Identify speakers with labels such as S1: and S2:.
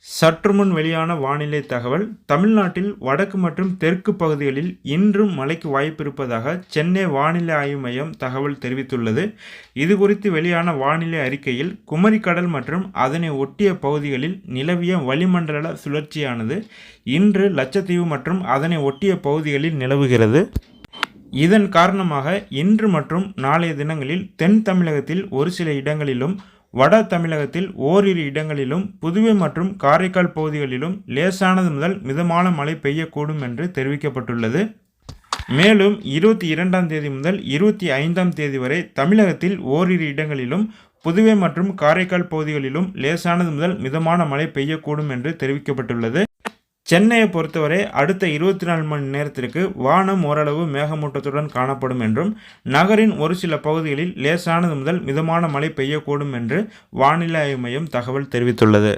S1: சற்று முன் வெளியான வானிலை தகவல். தமிழ்நாட்டில் வடக்கு மற்றும் தெற்கு பகுதிகளில் இன்றும் மழைக்கு வாய்ப்பிருப்பதாக சென்னை வானிலை ஆய்வு மையம் தகவல் தெரிவித்துள்ளது. இதுகுறித்து வெளியான வானிலை அறிக்கையில், குமரிக்கடல் மற்றும் அதனை ஒட்டிய பகுதிகளில் நிலவிய வளிமண்டல சுழற்சியானது இன்று லட்சத்தீவு மற்றும் அதனை ஒட்டிய பகுதிகளில் நிலவுகிறது. இதன் காரணமாக இன்று மற்றும் நாளைய தினங்களில் தென் தமிழகத்தில் ஒரு சில இடங்களிலும், வட தமிழகத்தில் ஓரிரு இடங்களிலும், புதுவை மற்றும் காரைக்கால் பகுதிகளிலும் லேசானது முதல் மிதமான மழை பெய்யக்கூடும் என்று தெரிவிக்கப்பட்டுள்ளது. மேலும் 22ஆம் தேதி முதல் 25ஆம் தேதி வரை தமிழகத்தில் ஓரிரு இடங்களிலும், புதுவை மற்றும் காரைக்கால் பகுதிகளிலும் லேசானது முதல் மிதமான மழை பெய்யக்கூடும் என்று தெரிவிக்கப்பட்டுள்ளது. சென்னையை பொறுத்தவரை அடுத்த 24 மணி நேரத்திற்கு வானம் ஓரளவு மேகமூட்டத்துடன் காணப்படும் என்றும், நகரின் ஒரு சில பகுதிகளில் லேசானது முதல் மிதமான மழை பெய்யக்கூடும் என்று வானிலை ஆய்வு மையம் தகவல் தெரிவித்துள்ளது.